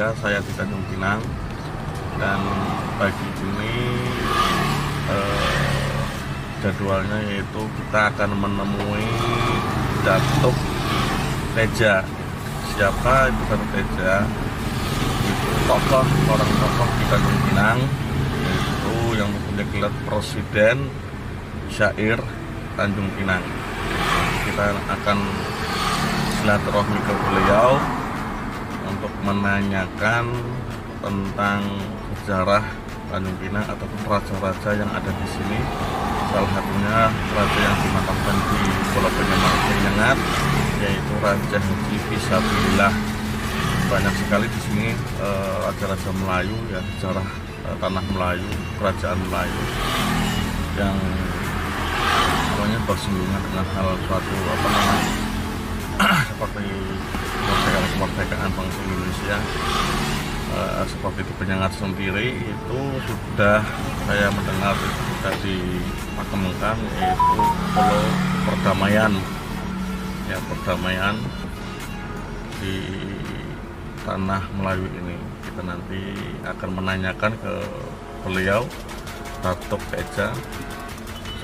3 saya di Tanjung Pinang, dan pagi ini jadwalnya yaitu kita akan menemui Datuk Teja. Siapa itu Datuk Teja? Itu orang tokoh di Tanjung Pinang, yaitu yang mempunyai gelar Presiden Syair Tanjung Pinang. Kita akan silaturahmi ke beliau untuk menanyakan tentang sejarah Tanjung Pinang ataupun raja-raja yang ada di sini. Salah satunya raja yang dimakamkan di Pulau Penyengat, yaitu Raja Haji Fisabilillah. Banyak sekali di sini raja-raja Melayu, ya, sejarah tanah Melayu, kerajaan Melayu yang namanya bersinggungan dengan hal suatu seperti kemerdekaan bangsa Indonesia. Seperti itu Penyengat sendiri itu sudah saya mendengar sudah dimakamkan, yaitu Pulau Perdamaian, ya, perdamaian di tanah Melayu ini. Kita nanti akan menanyakan ke beliau, Datuk Teja,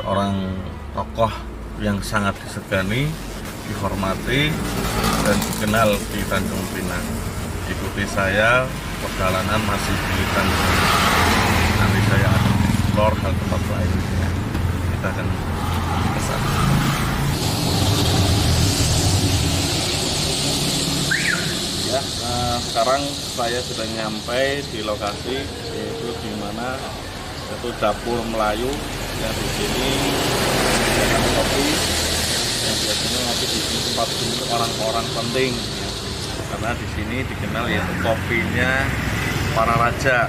seorang tokoh yang sangat disegani, dihormati, dan dikenal di Tanjung Pinang. Ikuti saya, perjalanan masih di Tanjung Pinang. Nanti saya akan explore hal tempat lainnya. Kita akan ke sana. Ya, sekarang saya sudah nyampe di lokasi, yaitu di mana itu dapur Melayu yang di sini dengan kopi yang biasanya ngopi di sini tempat ini orang-orang penting, ya. Karena di sini dikenal yaitu kopinya para raja.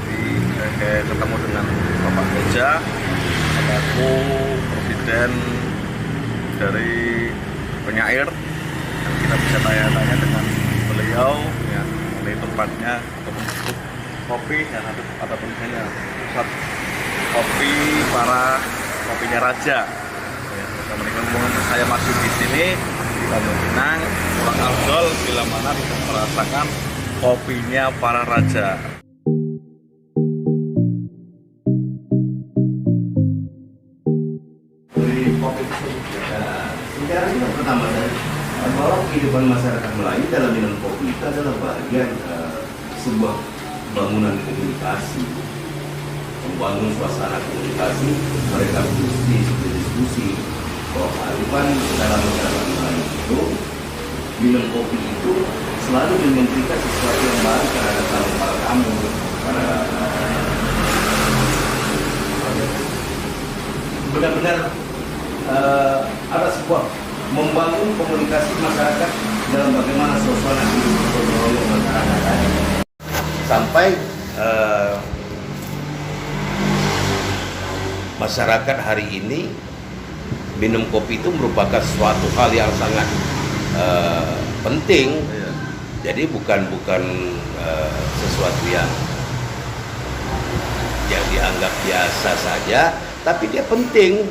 Jadi ketemu dengan Bapak Teja, selaku presiden dari penyair, dan kita bisa tanya-tanya dengan beliau, ya, mengenai tempatnya ataupun kopi dan ataupun misalnya pusat kopi para kopinya raja. Ya, saya masih di sini di Tanjung Pinang, kurang afdol bila mana bisa merasakan kopinya para raja. Sejarahnya pertama bahwa kehidupan masyarakat Melayu dalam minum kopi itu adalah bagian sebuah bangunan komunikasi, membangun suasana komunikasi. Mereka berdiskusi bahwa kehidupan dalam masyarakat Melayu itu, minum kopi itu selalu memberikan sesuatu yang baru terhadap para tamu, benar-benar ada sebuah membangun komunikasi masyarakat dalam bagaimana suasana hidup masyarakat. Sampai masyarakat hari ini minum kopi itu merupakan suatu hal yang sangat penting. Jadi bukan sesuatu yang dianggap biasa saja, tapi dia penting,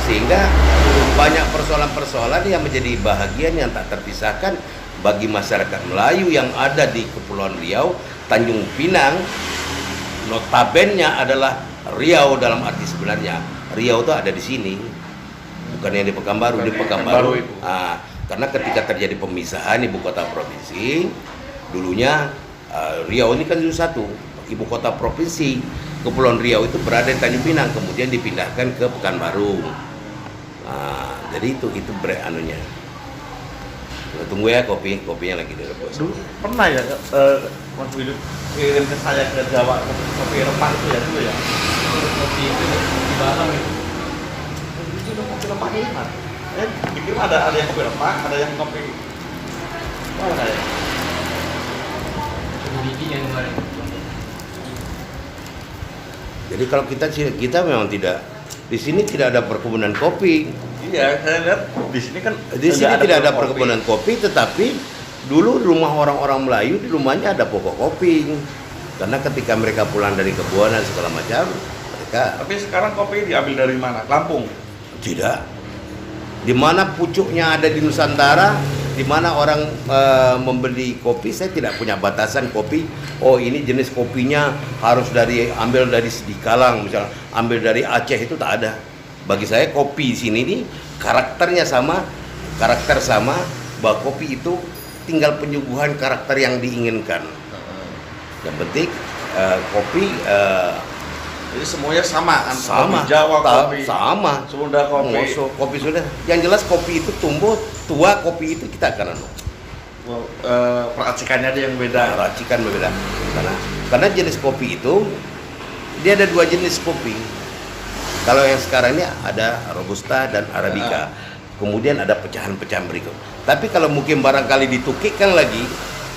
sehingga banyak persoalan-persoalan yang menjadi bahagian yang tak terpisahkan bagi masyarakat Melayu yang ada di Kepulauan Riau. Tanjung Pinang notabene adalah Riau dalam arti sebenarnya. Riau itu ada di sini, bukan yang di Pekanbaru. Di Pekanbaru, karena ketika terjadi pemisahan ibu kota provinsi, dulunya Riau ini kan itu satu ibu kota provinsi. Kepulauan Riau itu berada di Tanjung Pinang, kemudian dipindahkan ke Pekanbaru. Jadi itu anunya. Tunggu ya, kopinya lagi direbus. Pernah ya Mas Willy kirim ke saya ke Jawa kopi rempah itu ya dulu ya? Kopi itu di Batam itu. Itu kopi rempahnya enak. Bikin ada yang kopi rempah, ada yang kopi apa ya? Biji yang kemarin. Jadi kalau kita memang tidak, di sini tidak ada perkebunan kopi. Iya, saya lihat di sini kan Di sini tidak ada perkebunan kopi, tetapi dulu rumah orang-orang Melayu di rumahnya ada pokok kopi. Karena ketika mereka pulang dari kebun dan segala macam, mereka. Tapi sekarang kopi diambil dari mana? Lampung? Tidak. Di mana pucuknya ada di Nusantara, di mana orang membeli kopi, saya tidak punya batasan kopi. Oh, ini jenis kopinya harus ambil dari Sidikalang, misalnya ambil dari Aceh, itu tak ada. Bagi saya kopi di sini nih karakter sama, bahwa kopi itu tinggal penyuguhan karakter yang diinginkan. Yang penting kopi Jadi semuanya sama kan? sama, Kopi Jawa, kopi sama. Sunda, kopi. Kopi sudah. Yang jelas kopi itu tumbuh tua, kopi itu kita akan Peracikannya ada yang beda. racikan berbeda. Karena jenis kopi itu dia ada dua jenis kopi. Kalau yang sekarang ini ada Robusta dan Arabica. Kemudian ada pecahan-pecahan berikut. Tapi kalau mungkin barangkali ditukikkan lagi,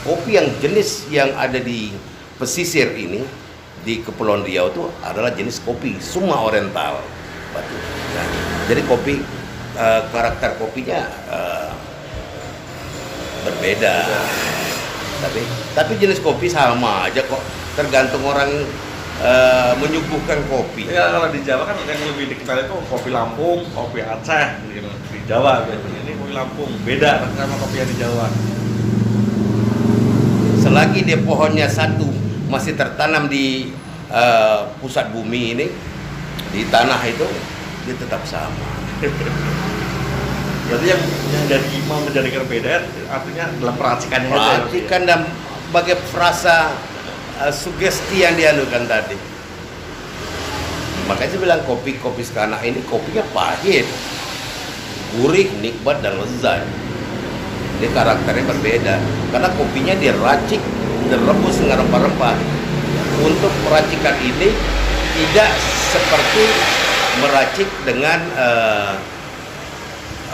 kopi yang jenis yang ada di pesisir ini, di Kepulauan Riau itu adalah jenis kopi Suma Oriental Batu. Nah, jadi kopi karakter kopinya berbeda. Tapi jenis kopi sama aja kok. Tergantung orang menyuguhkan kopi. Ya kalau di Jawa kan yang lebih dikenal itu kopi Lampung, kopi Aceh gitu. Di Jawa biasanya ini kopi Lampung, beda sama kopi yang di Jawa. Selagi dia pohonnya satu masih tertanam di pusat bumi ini, di tanah itu, dia tetap sama. Berarti yang mau menjadikan beda artinya dalam peracikannya aja. Perhatikan dan bagai frasa sugesti yang dianukan tadi. Makanya saya bilang kopi sekarang ini kopinya pahit, gurih, nikmat dan lezat. Ini karakternya berbeda karena kopinya diracik, direbus dengan rempah-rempah. Untuk meracikan ini tidak seperti meracik dengan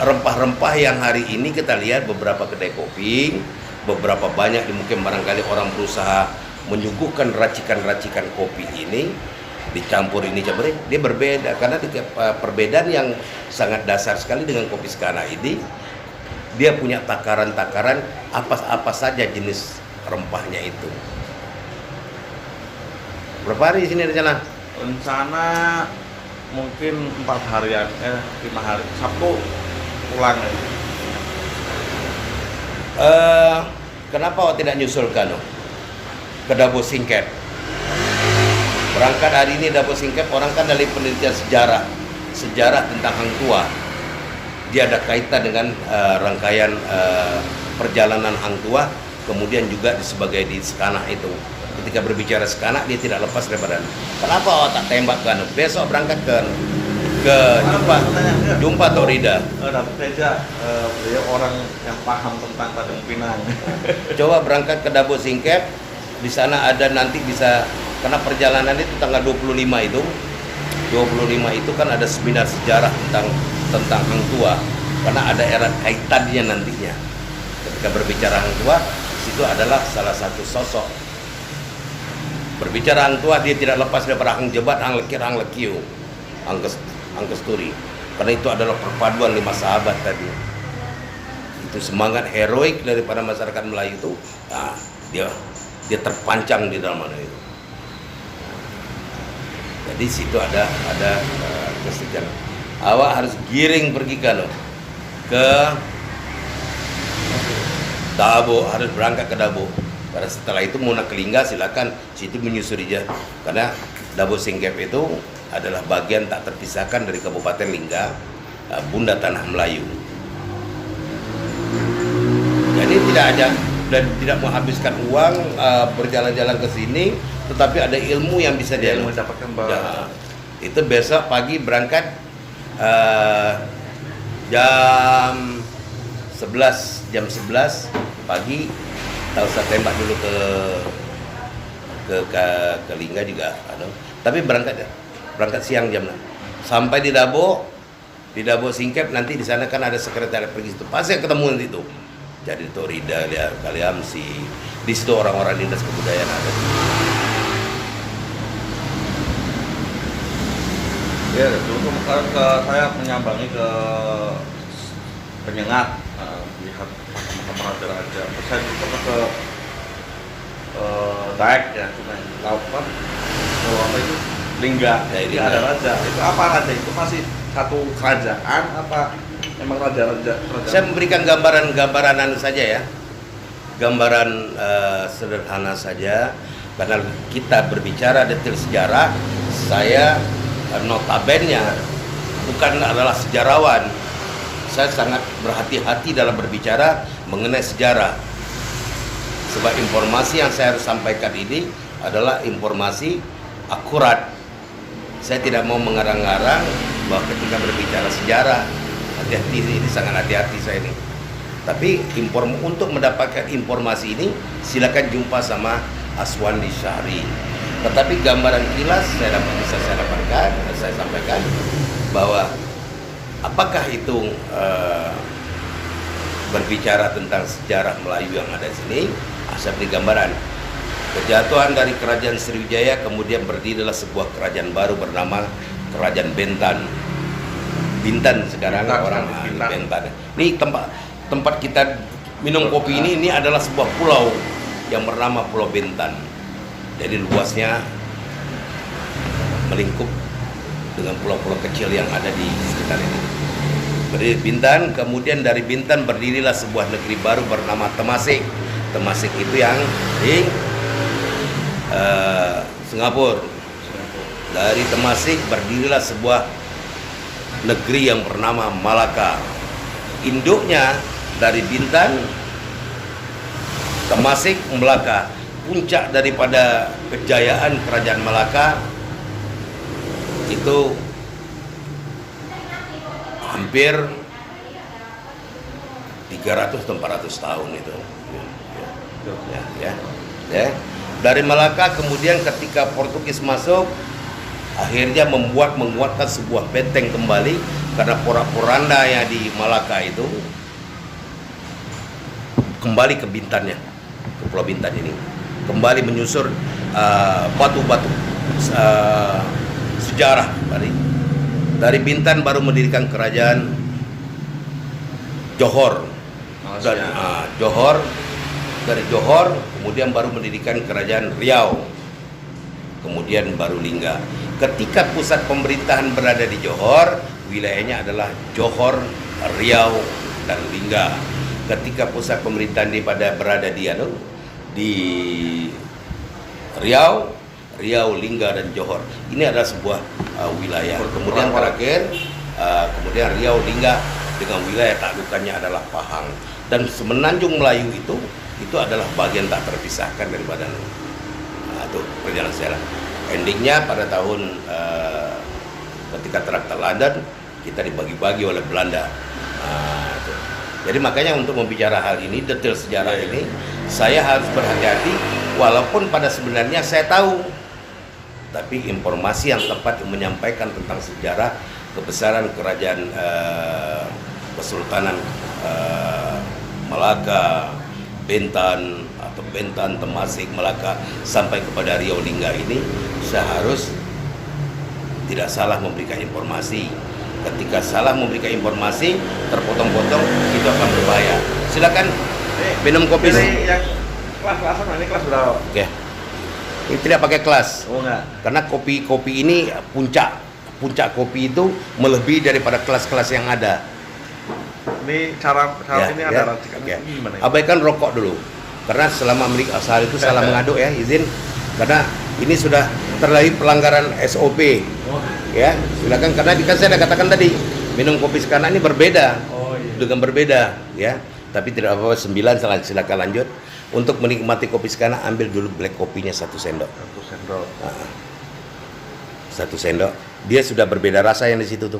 rempah-rempah yang hari ini kita lihat beberapa kedai kopi, beberapa banyak di mungkin barangkali orang berusaha menyuguhkan racikan-racikan kopi ini, dicampur ini campur ini, dia berbeda karena perbedaan yang sangat dasar sekali dengan kopi sekarang ini. Dia punya takaran-takaran apa saja jenis rempahnya itu. Berapa hari di sini rencana? Rencana mungkin 4 harian, 5 hari. Sabtu pulang. Kenapa tidak nyusulkan ke Dabo Singkep? Berangkat hari ini Dabo Singkep, orang kan dari penelitian sejarah tentang Hang Tuah. Dia ada kaitan dengan rangkaian perjalanan Hang Tuah, kemudian juga sebagai di Sekanak itu. Ketika berbicara Sekanak, dia tidak lepas daripada kenapa tak tembakkan? Besok berangkat ke jumpa Torida. Dapat saja beliau orang yang paham tentang Tanjung Pinang. Coba berangkat ke Dabo Singkep, di sana ada nanti bisa, karena perjalanan itu tanggal 25 itu. 25 itu kan ada seminar sejarah tentang Hang Tuah, karena ada erat kaitannya nantinya. Ketika berbicara Hang Tuah, situ adalah salah satu sosok. Berbicara Hang Tuah, dia tidak lepas daripada Hang Jebat, Hang Lekir, Hang Lekiu, Hang Kesturi. Karena itu adalah perpaduan 5 sahabat tadi. Itu semangat heroik daripada masyarakat Melayu itu, nah, dia terpancang di dalam mana itu. Jadi situ ada kesejahteraan. Awak harus giring pergi ke Dabo, harus berangkat ke Dabo. Pada setelah itu mau nak ke Lingga, silakan situ menyusuri aja. Karena Dabo Singkep itu adalah bagian tak terpisahkan dari Kabupaten Lingga, Bunda Tanah Melayu. Jadi tidak menghabiskan uang berjalan-jalan ke sini, tetapi ada ilmu yang bisa dia mendapatkan ya, itu besok pagi berangkat jam 11 pagi. Tak usah tembak dulu ke Lingga juga, tapi berangkat siang jam 6. Sampai di Dabo Singkep, nanti di sana kan ada sekretariat pergi situ, pasti ketemu nanti itu. Jadi Torida, Kaliamsi, di situ orang-orang dinas kebudayaan ada. Ya, dulu saya menyambangi ke Penyengat, lihat makam raja-raja. Terus saya juga ke Daek ya, cuma Laupan, apa itu Lingga. Ya, Jadi ada raja. Itu apa raja? Itu masih satu kerajaan apa emang raja-raja. Saya memberikan gambaran saja ya, gambaran sederhana saja, karena kita berbicara detail sejarah. Saya notabene bukan adalah sejarawan. Saya sangat berhati-hati dalam berbicara mengenai sejarah, sebab informasi yang saya harus sampaikan ini adalah informasi akurat. Saya tidak mau mengarang-arang bahwa ketika berbicara sejarah, hati-hati, ini sangat hati-hati saya ini. Tapi untuk mendapatkan informasi ini silakan jumpa sama Aswandi Syahri. Tetapi gambaran kilas bisa saya dapatkan, saya sampaikan bahwa apakah itu berbicara tentang sejarah Melayu yang ada di sini. Saya beri gambaran. Kejatuhan dari Kerajaan Sriwijaya, kemudian berdirilah sebuah kerajaan baru bernama Kerajaan Bentan. Bintan sekarang orang Bentan. Ini tempat kita minum kopi ini adalah sebuah pulau yang bernama Pulau Bentan. Jadi luasnya melingkup dengan pulau-pulau kecil yang ada di sekitar ini. Berdiri Bintan, kemudian dari Bintan berdirilah sebuah negeri baru bernama Temasek. Temasek itu yang di Singapura. Dari Temasek berdirilah sebuah negeri yang bernama Malaka. Induknya dari Bintan, Temasek, Melaka. Puncak daripada kejayaan Kerajaan Malaka itu hampir 300 atau 400 tahun itu. Ya. Dari Malaka kemudian ketika Portugis masuk, akhirnya menguatkan sebuah benteng kembali, karena porak-poranda yang di Malaka itu kembali ke Bintannya, ke Pulau Bintan ini, kembali menyusur batu-batu sejarah dari Bintan, baru mendirikan kerajaan Johor. Dari Johor kemudian baru mendirikan kerajaan Riau, kemudian baru Lingga. Ketika pusat pemerintahan berada di Johor, wilayahnya adalah Johor, Riau, dan Lingga. Ketika pusat pemerintahan berada di Riau, Lingga, dan Johor, ini adalah sebuah wilayah. Kemudian terakhir, kemudian Riau, Lingga dengan wilayah taklukannya adalah Pahang. Dan Semenanjung Melayu itu adalah bagian tak terpisahkan daripada itu perjalanan sejarah. Endingnya pada tahun ketika Traktat London kita dibagi-bagi oleh Belanda. Jadi makanya untuk membicara hal ini, detail sejarah ini, saya harus berhati-hati. Walaupun pada sebenarnya saya tahu, tapi informasi yang tepat yang menyampaikan tentang sejarah kebesaran kerajaan Kesultanan Malaka, Bintan atau Bintan, Temasek, Malaka sampai kepada Riau, Lingga ini, saya harus tidak salah memberikan informasi. Ketika salah memberikan informasi, terpotong-potong, itu akan berbahaya. Silakan minum kopi. Ini yang kelas-kelasan, ini kelas berapa? Oke. Ini tidak pakai kelas. Oh enggak. Karena kopi ini puncak kopi itu melebihi daripada kelas-kelas yang ada. Ini cara ini ada racikannya gimana ya? Abaikan rokok dulu. Karena selama memiliki asal itu salah mengaduk ya, izin. Karena ini sudah terlahir pelanggaran SOP. Ya, silakan, karena kan saya sudah katakan tadi, minum kopi sekarang ini berbeda. Dengan berbeda, ya. Tapi tidak apa-apa, 9 silakan lanjut. Untuk menikmati kopi sekarang, ambil dulu black kopinya 1 sendok. 1 sendok. 1 sendok. Dia sudah berbeda rasa yang di situ tuh.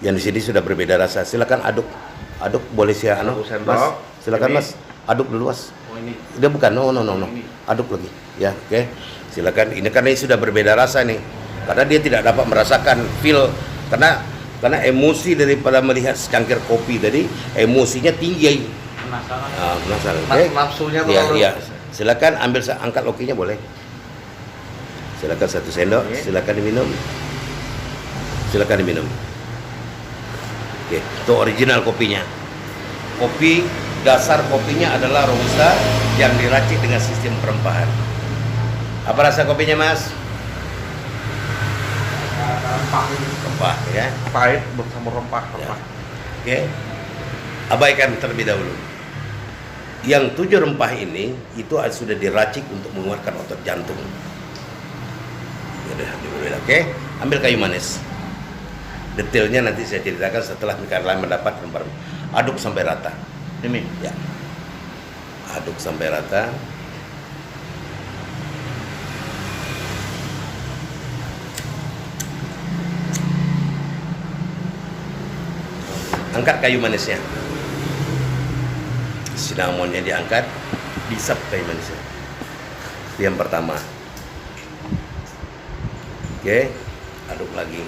Yang di sini sudah berbeda rasa. Silakan aduk boleh sih, Mas. Silakan Mas, aduk dulu Mas. Oh ini. Dia bukan, no. Aduk lagi, ya, oke. Silakan. Ini karena ini sudah berbeda rasa nih. Karena dia tidak dapat merasakan feel, karena emosi daripada melihat secangkir kopi tadi, emosinya tinggi. Penasaran. Okay. Nafsunya tuh. Ya. Silakan angkat lokinya boleh. Silakan 1 sendok, silakan diminum. Oke, itu original kopinya. Kopi dasar kopinya adalah robusta yang diracik dengan sistem perempahan. Apa rasa kopinya, Mas? Rempah ya. Pahit bersama rempah. Ya. Oke. Abaikan terlebih dahulu. Yang 7 rempah ini itu sudah diracik untuk menguatkan otot jantung. Oke, ambil kayu manis. Detailnya nanti saya ceritakan setelah kalian mendapat rempah. Aduk sampai rata. Ini. Ya. Aduk sampai rata. Angkat kayu manisnya. Sinamonnya diangkat, disap kayu manisnya. Itu yang pertama. Oke, aduk lagi.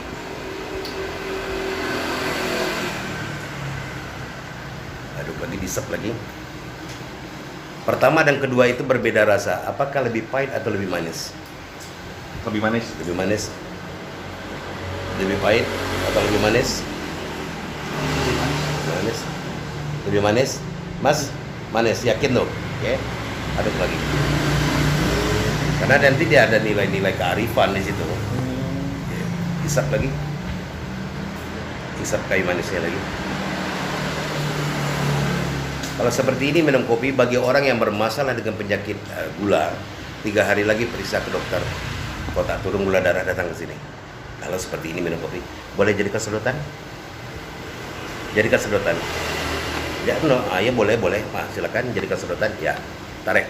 Aduk lagi, disap lagi. Pertama dan kedua itu berbeda rasa. Apakah lebih pahit atau lebih manis? Lebih manis. Lebih manis. Lebih pahit atau lebih manis? Lebih manis. Lebih manis. Mas, manis, yakin tuh? Oke. Aduk lagi. Karena nanti dia ada nilai-nilai kearifan di situ. Oke. Isap lagi. Isap kayu manisnya lagi. Kalau seperti ini minum kopi bagi orang yang bermasalah dengan penyakit gula, 3 hari lagi periksa ke dokter. Kalau tak turun gula darah datang ke sini. Kalau seperti ini minum kopi, boleh jadikan sedotan? Jadikan sedotan. Ya, no, ya boleh. Silakan jadikan sedotan. Ya, tarik,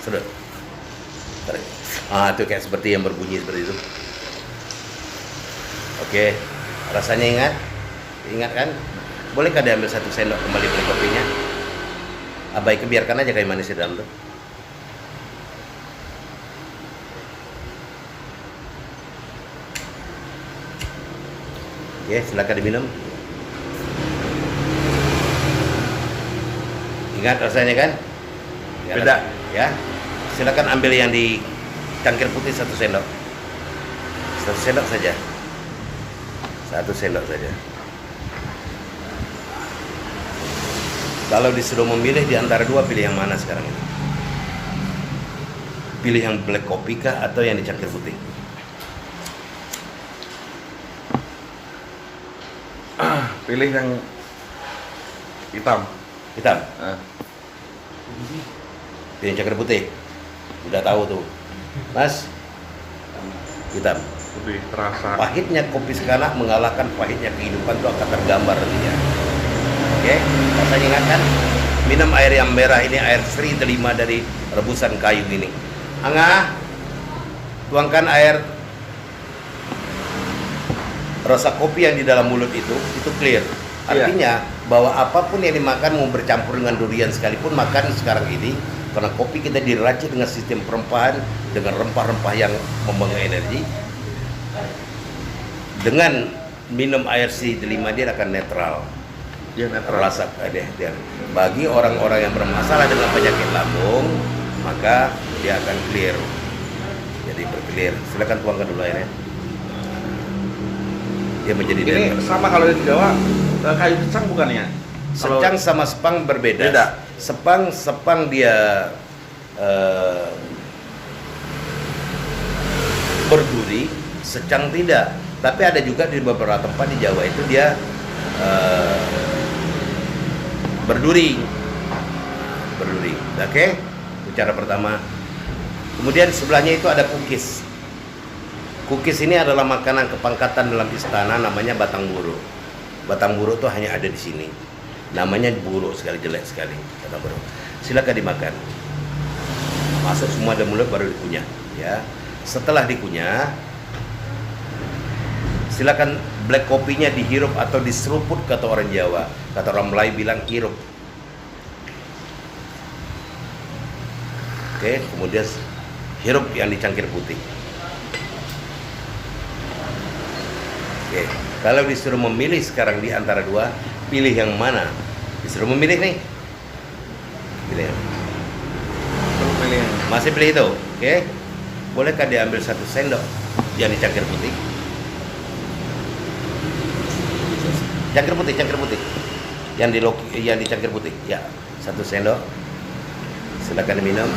sedot, tarik. Itu kayak seperti yang berbunyi seperti itu. Oke, rasanya ingat kan? Bolehkah diambil 1 sendok kembali beli kopinya? Abaikan, biarkan aja kayu manis di dalam tuh. Oke, silakan diminum. Ingat rasanya kan? Beda. Ya. Silakan ambil yang di cangkir putih 1 sendok. 1 sendok saja. 1 sendok saja. Kalau disuruh memilih di antara 2, pilih yang mana sekarang ini? Pilih yang black kopi kah atau yang dicangkir putih? Pilih yang hitam. Hitam. Nah, Pilih yang cangkir putih. Udah tahu tuh. Mas, hitam. lebih terasa. Pahitnya kopi sekanak mengalahkan pahitnya kehidupan itu akan tergambar nantinya. Oke, rasanya ingat kan? Minum air yang merah ini, air seri delima dari rebusan kayu ini. Angah, tuangkan air rasa kopi yang di dalam mulut itu clear. Artinya bahwa apapun yang dimakan mau bercampur dengan durian sekalipun makan sekarang ini, karena kopi kita diracik dengan sistem perempahan dengan rempah-rempah yang membawa energi. Dengan minum air si delima dia akan netral. Dia netral. Rasa dia. Bagi orang-orang yang bermasalah dengan penyakit lambung, maka dia akan clear. Jadi berclear. Silakan tuangkan dulu airnya. Dia menjadi Ini netral. sama kalau di Jawa kayu secang bukan ya? Secang sama sepang berbeda. Beda. Sepang dia berduri, secang tidak. Tapi ada juga di beberapa tempat di Jawa itu dia berduri. Oke? Itu cara pertama. Kemudian sebelahnya itu ada kukis. Kukis ini adalah makanan kepangkatan dalam istana, namanya batang buru. Batang buru itu hanya ada di sini. Namanya buruk sekali, jelek sekali. Batang buru. Silakan dimakan. Masuk semua dalam mulut baru dikunyah. Ya. Setelah dikunyah, silakan black kopinya dihirup atau diseruput kata orang Jawa. Kata orang Melayu bilang hirup. Oke, kemudian hirup yang dicangkir putih. Oke, kalau disuruh memilih sekarang di antara 2, pilih yang mana? Disuruh memilih nih. Pilih. Pilih. Masih pilih itu, oke? Bolehkah diambil 1 sendok yang dicangkir putih? Cangkir putih. Yang dicangkir putih. Ya, 1 sendok. Silakan diminum.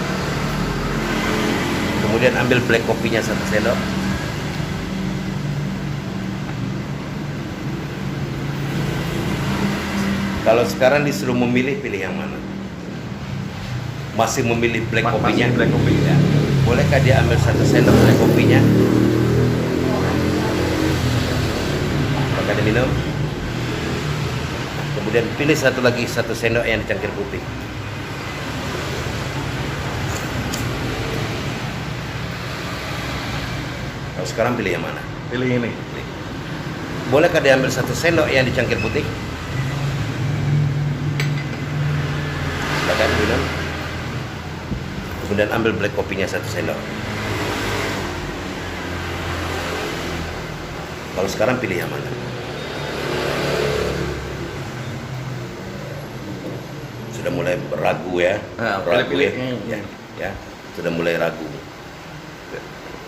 Kemudian ambil black kopinya 1 sendok. Kalau sekarang disuruh memilih, pilih yang mana? Masih memilih black kopinya? Masih black kopi ya. Bolehkah dia ambil 1 sendok black kopinya? Maka diminum. Kemudian pilih satu lagi 1 sendok yang dicangkir putih. Kalau sekarang pilih yang mana? Pilih ini. Bolehkah diambil 1 sendok yang dicangkir putih? Silakan minum. Kemudian ambil black kopinya 1 sendok. Kalau sekarang pilih yang mana? Sudah mulai ragu ya? Ragu pilih-pilih. ya? Ya, sudah mulai ragu.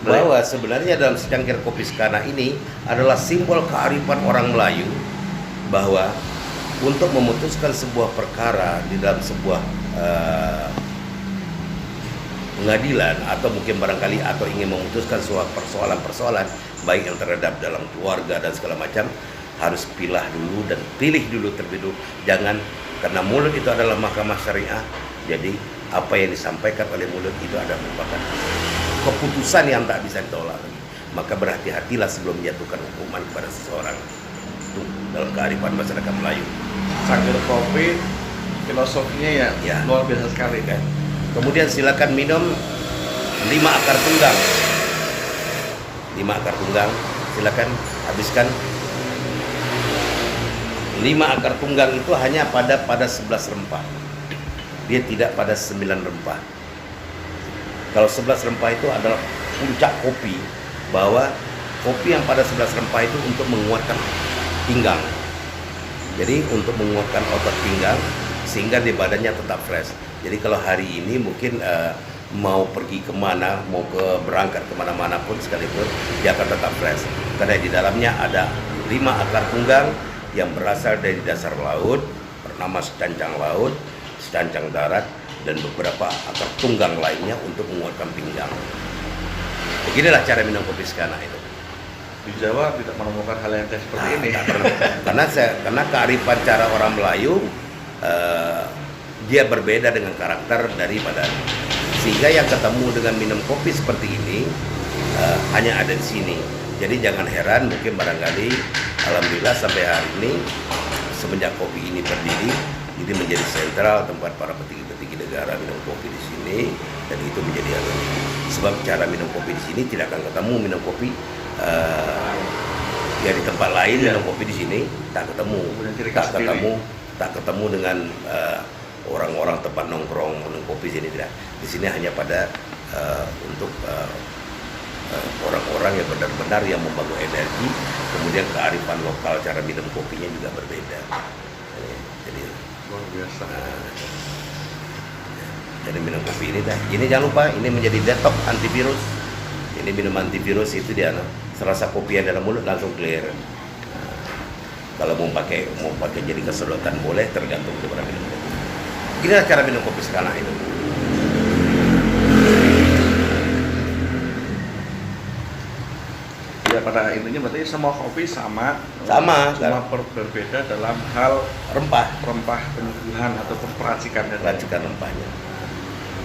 Bahwa sebenarnya dalam secangkir kopi Skana ini adalah simbol kearifan orang Melayu, bahwa untuk memutuskan sebuah perkara di dalam sebuah pengadilan, atau mungkin barangkali atau ingin memutuskan sebuah persoalan-persoalan baik yang terhadap dalam keluarga dan segala macam, harus pilah dulu dan pilih dulu terlebih dahulu. Jangan, karena mulut itu adalah mahkamah syariah, jadi apa yang disampaikan oleh mulut itu adalah merupakan keputusan yang tak bisa ditolak lagi. Maka berhati-hatilah sebelum menjatuhkan hukuman kepada seseorang. Itu dalam kearifan masyarakat Melayu. Cangkir kopi, filosofinya ya luar biasa sekali kan. Kemudian silakan minum 5 akar tunggang. 5 akar tunggang, silakan habiskan. 5 akar tunggang itu hanya pada 11 rempah. Dia tidak pada 9 rempah. Kalau 11 rempah itu adalah puncak kopi, bahwa kopi yang pada 11 rempah itu untuk menguatkan pinggang. Jadi untuk menguatkan otot pinggang sehingga di badannya tetap fresh. Jadi kalau hari ini mungkin mau pergi kemana, mau berangkat kemana-mana pun sekalipun, dia akan tetap fresh. Karena di dalamnya ada 5 akar tunggang yang berasal dari dasar laut, bernama secancang laut, secancang darat, dan beberapa akar tunggang lainnya untuk menguatkan pinggang. Beginilah cara minum kopi Skana itu. Di Jawa tidak menemukan hal yang kayak seperti ini. Karena kearifan cara orang Melayu, dia berbeda dengan karakter daripada, sehingga yang ketemu dengan minum kopi seperti ini hanya ada di sini. Jadi jangan heran, mungkin barangkali alhamdulillah sampai hari ini semenjak kopi ini berdiri, ini menjadi sentral tempat para petinggi-petinggi negara minum kopi di sini, dan itu menjadi sebab cara minum kopi di sini tidak akan ketemu minum kopi ya di tempat lain. Minum kopi di sini tak ketemu dengan orang-orang tempat nongkrong minum kopi sini, tidak. Di sini hanya pada untuk orang-orang yang benar-benar yang membangun energi, kemudian kearifan lokal cara minum kopinya juga berbeda. Jadi luar biasa. Jadi minum kopi ini dah. Ini jangan lupa, ini menjadi detox antivirus. Ini minum antivirus itu dia, serasa kopi yang dalam mulut langsung clear. Kalau mau pakai jadi kesedotan boleh, tergantung kepada minum kopi. Inilah cara minum kopi Skana itu. Ya pada intinya berarti semua kopi sama, cuma berbeda dalam hal rempah penyembuhan ataupun peracikan rempahnya.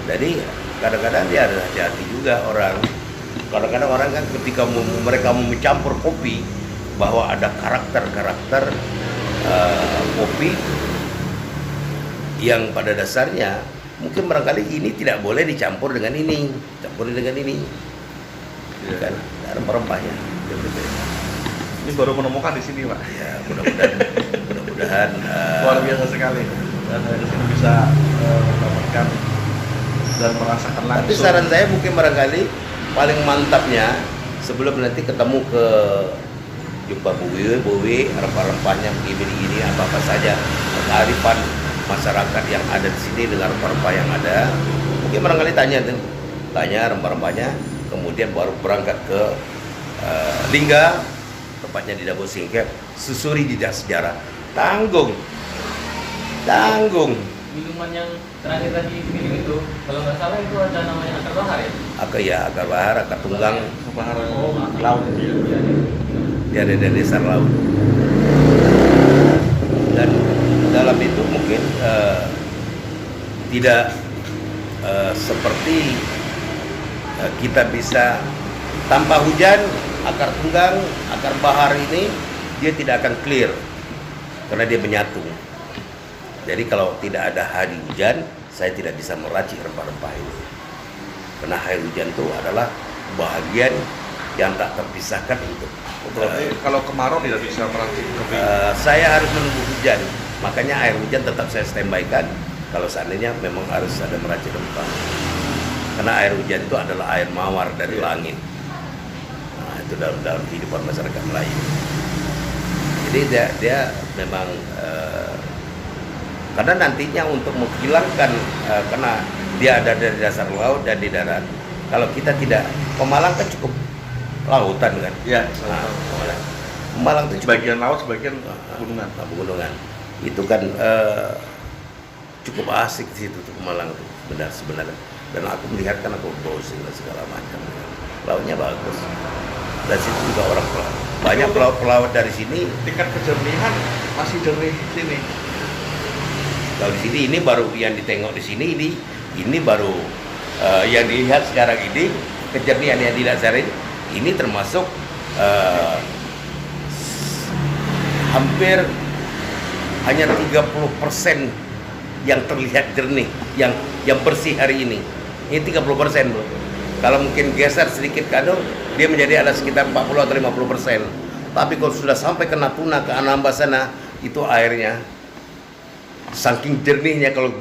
Jadi kadang-kadang dia ada hati-hati juga orang. Kadang-kadang orang kan ketika mereka mau mencampur kopi, bahwa ada karakter kopi yang pada dasarnya mungkin barangkali ini tidak boleh dicampur dengan ini, kan rempah-rempahnya. Ini baru menemukan di sini, Pak. Ya, mudah-mudahan luar biasa sekali. Dan dari sini bisa mendapatkan dan merasakan langsung. Tapi saran saya mungkin barangkali paling mantapnya sebelum nanti ketemu ke jumpa Bu Wiwi, rempah-rempahnya begini apa saja, kearifan masyarakat yang ada di sini dengan rempah-rempah yang ada, mungkin barangkali tanya rempah-rempahnya, kemudian baru berangkat ke Lingga, tepatnya di Dabo Singkep, susuri jejak sejarah, tanggung. Minuman yang terakhir tadi minum itu, kalau nggak salah itu ada namanya akar bahar ya? Akar bahar, akar tunggang. Bahar laut. Dia ada dari dasar laut. Dan dalam itu mungkin tidak seperti kita bisa tanpa hujan, akar tunggang, akar bahar ini dia tidak akan clear karena dia menyatu. Jadi kalau tidak ada hari hujan, saya tidak bisa meracik rempah-rempah ini. Karena air hujan itu adalah bahagian yang tak terpisahkan untuk. Berarti kalau kemarau tidak bisa meracik kopi. Saya harus menunggu hujan, makanya air hujan tetap saya standby-kan. Kalau seandainya memang harus ada meracik rempah. Karena air hujan itu adalah air mawar dari langit. Nah, itu dalam kehidupan masyarakat Melayu. Jadi dia memang karena nantinya untuk menghilangkan karena dia ada dari dasar laut dan di darat. Kalau kita tidak, Pemalang kan cukup lautan kan? Iya. Nah, Pemalang itu cukup Sebagian laut, sebagian pegunungan. pegunungan. Itu kan cukup asik di situ tuh Pemalang tuh sebenarnya. Dan aku melihat kan aku browsing dan segala macam. Lautnya bagus. Dan situ juga orang banyak pelaut dari sini. Tingkat kejernihan masih jernih sini. Kalau di sini ini baru yang ditengok di sini ini baru yang dilihat sekarang ini kejernihan yang didasarin ini termasuk hampir hanya 30% yang terlihat jernih, yang bersih hari ini. Ini 30%, bro. Kalau mungkin geser sedikit kado, dia menjadi ada sekitar 40 atau 50%. Tapi kalau sudah sampai ke Natuna, ke Anambas sana, itu airnya saking jernihnya kalau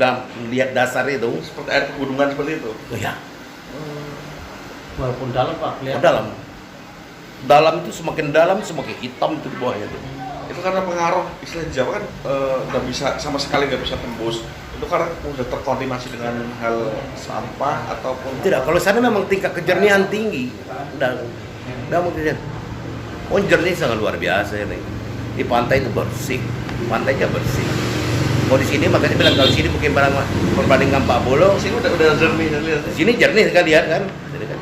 lihat dasar itu. Seperti air pegunungan seperti itu. Oh ya, Walaupun dalam Pak, oh, dalam. Dalam itu semakin dalam semakin hitam itu di bawahnya tuh. Itu karena pengaruh istilah Jawa kan nggak bisa sama sekali nggak bisa tembus. Itu karena udah terkontaminasi dengan hal sampah ataupun Tidak, kalau sana memang tingkat kejernihan tinggi. Udah mungkin. Oh, jernih sangat luar biasa ini. Di pantai itu bersih, pantainya bersih. Kalau di sini makanya bilang kalau di sini mungkin barang perbandingan Pak Bolo, sini udah jernih lihat. di sini jernih sekali lihat kan. Sini kan.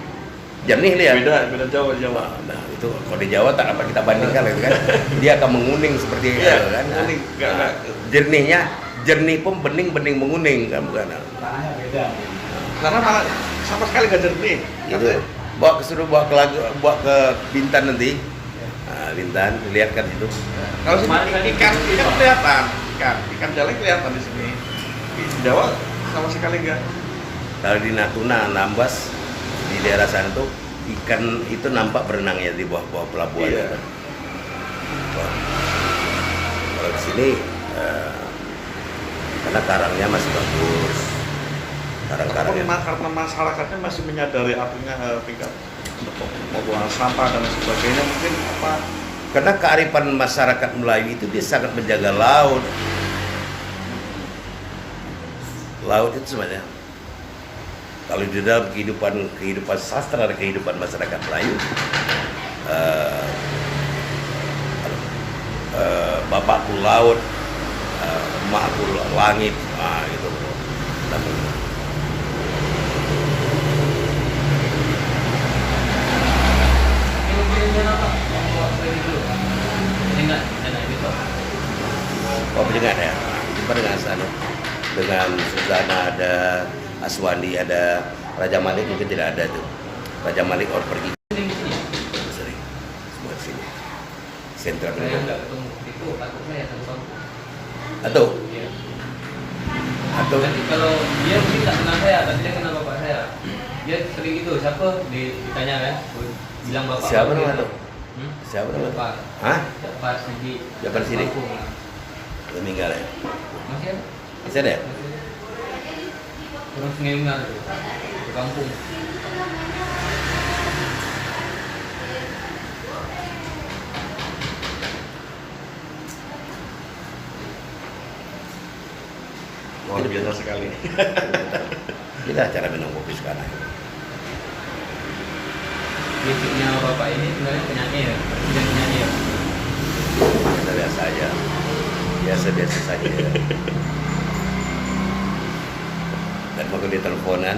Jernih lihat. Beda Jawa. Nah, itu kalau di Jawa tak apa kita bandingkan itu kan. Dia akan menguning seperti itu kan. Menguning, enggak. Jernihnya, jernih pun bening menguning kan bukan. tanahnya beda. Karena malah sama sekali nggak jernih. Itu bawa ke Bintan nanti. Nah, Bintan lihat kan itu. Kalau sini ikan kelihatan, ikan jalan kelihatan di sini. Di Jawa sama sekali nggak. Kalau di Natuna, Anambas di daerah sana tuh ikan itu nampak berenang ya di bawah pelabuhan. Iya. Wah. Kalau di sini karena karangnya masih bagus. Karang-karangnya. Karena masyarakatnya masih menyadari artinya tingkat pembuangan sampah dan sebagainya mungkin apa? Karena kearifan masyarakat Melayu itu dia sangat menjaga laut. Laut itu sebenarnya kalau di dalam kehidupan sastra dan kehidupan masyarakat Melayu, bapakku laut, emakku langit, gitu. Oh, pendengar ya. Jumpa dengan sana. Dengan Suzana ada, Aswandi ada, Raja Malik mungkin tidak ada tuh. Raja Malik orang pergi. Sering. Semua di sini. Sentral. Saya nggak ketemu itu takut saya satu kampung. Atau Nanti kalau dia mungkin tak kenal saya, tapi dia kenal bapak saya. Dia sering itu, siapa ditanya kan, bilang bapak. Siapa nama gitu. tuh? Siapa nama tuh? Bapak. Hah? Bapak Sidi. Bapak Sidi. Kampung lah. Udah meninggal ya? Masih ada? Masih ada ya? Masih ada. Terus ngengar tuh, ke kampung. Luar biasa sekali. Kita cara minum kopi sekarang. Basicnya bapak ini sebenarnya penyanyi ya, dia penyanyi ya. Kita biasa aja. Biasa-biasa saja. Dan waktu dia teleponan,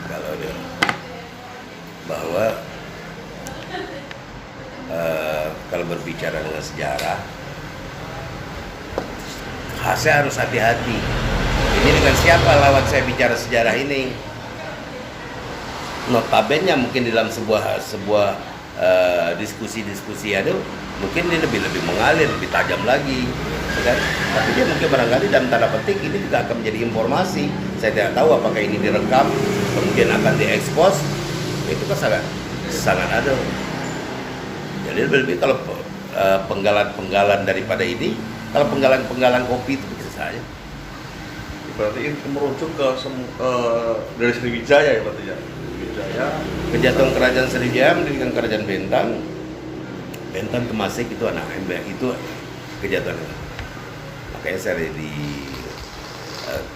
kalau dia bahwa kalau berbicara dengan sejarah, saya harus hati-hati. Ini dengan siapa lawan saya bicara sejarah ini? Notabene mungkin dalam sebuah diskusi itu mungkin dia lebih mengalir, lebih tajam lagi, kan? Tapi dia mungkin barangkali dalam tanda petik ini juga akan menjadi informasi. Saya tidak tahu apakah ini direkam kemudian akan diekspos. Itu kan sangat ada. Jadi lebih kalau penggalan daripada ini, kalau penggalan kopi itu bisa saja. Berarti ini merujuk ke dari Sriwijaya ya berarti ya. Sriwijaya. Kejatuhan kerajaan Sriwijaya mendirikan kerajaan Bentang. Bentang Temasek itu anak MBA itu kejatuhan. Makanya saya di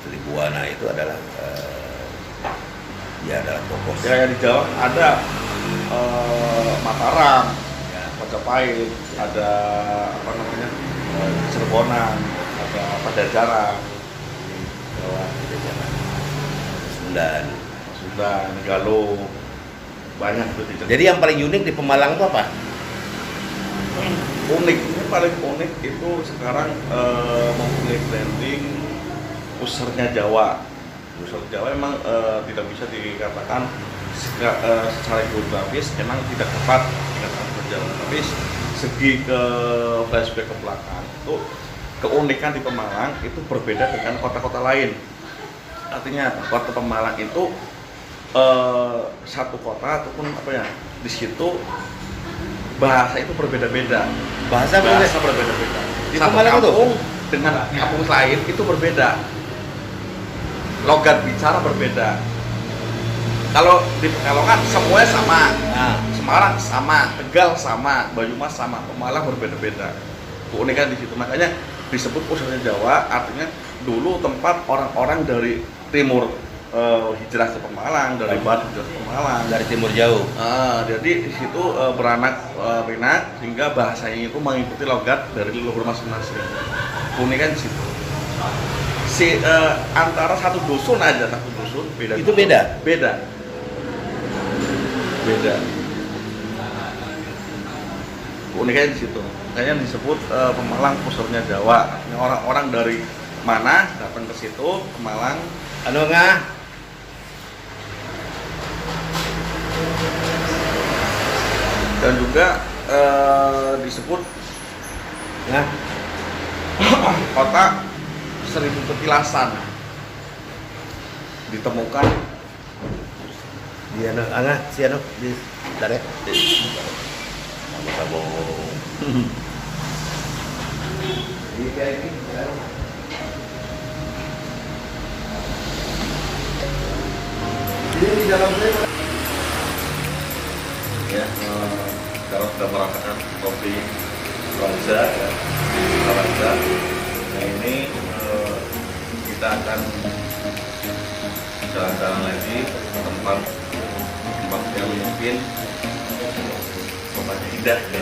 Tribuana itu adalah adalah tokoh. Ya di Jawa ada Mataram, ya, Majapahit, ada apa namanya Cirebonan, ada Pajajaran, Jawa, Sundan, Galuh, banyak tuh di Jawa. Jadi yang paling unik di Pemalang itu apa? Uniknya paling unik itu sekarang mempunyai branding usernya Jawa. User Jawa memang tidak bisa dikatakan secara geografis memang tidak tepat dikatakan Jawa, tapi segi ke flashback ke belakang itu keunikan di Pemalang itu berbeda dengan kota-kota lain. Artinya kota Pemalang itu satu kota ataupun apa ya di situ bahasa itu berbeda-beda. Bahasa berbeda-beda. Di satu kampung dengan kampung lain itu berbeda. Logat bicara berbeda. Kalau di Pekalongan semuanya sama. Nah, Semarang sama, Tegal sama, Banyumas sama, Pemalang berbeda-beda. Keunikan di situ. Makanya disebut pusatnya Jawa, artinya dulu tempat orang-orang dari timur hijrah ke Pemalang, dari barat hijrah ke Pemalang, dari timur jauh. Jadi di situ beranak pinak sehingga bahasanya itu mengikuti logat dari leluhur masing-masing. Keunikan di situ. Antara satu dusun beda. Itu beda. Beda. Keunikannya di situ. Makanya disebut Pemalang pusatnya Jawa. Orang-orang dari mana datang ke situ, Pemalang. Anu ngah. Dan juga disebut kota 1000 petilasan ditemukan di anu angah si anu di dare. Sabo. Di kayak ini. Di dalam ya, sekarang sudah merasakan kopi Lanza ya, Lanza. Nah ini kita akan jalan-jalan lagi ke tempat yang mungkin tempatnya indah ya.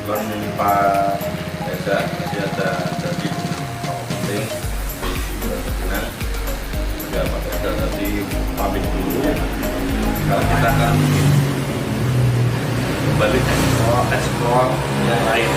Bukan Pak Eza, dia ada jadi penting Pinang. Ya Pak Eza tadi pamit dulu. Sekarang kita akan kembali explore yang lain.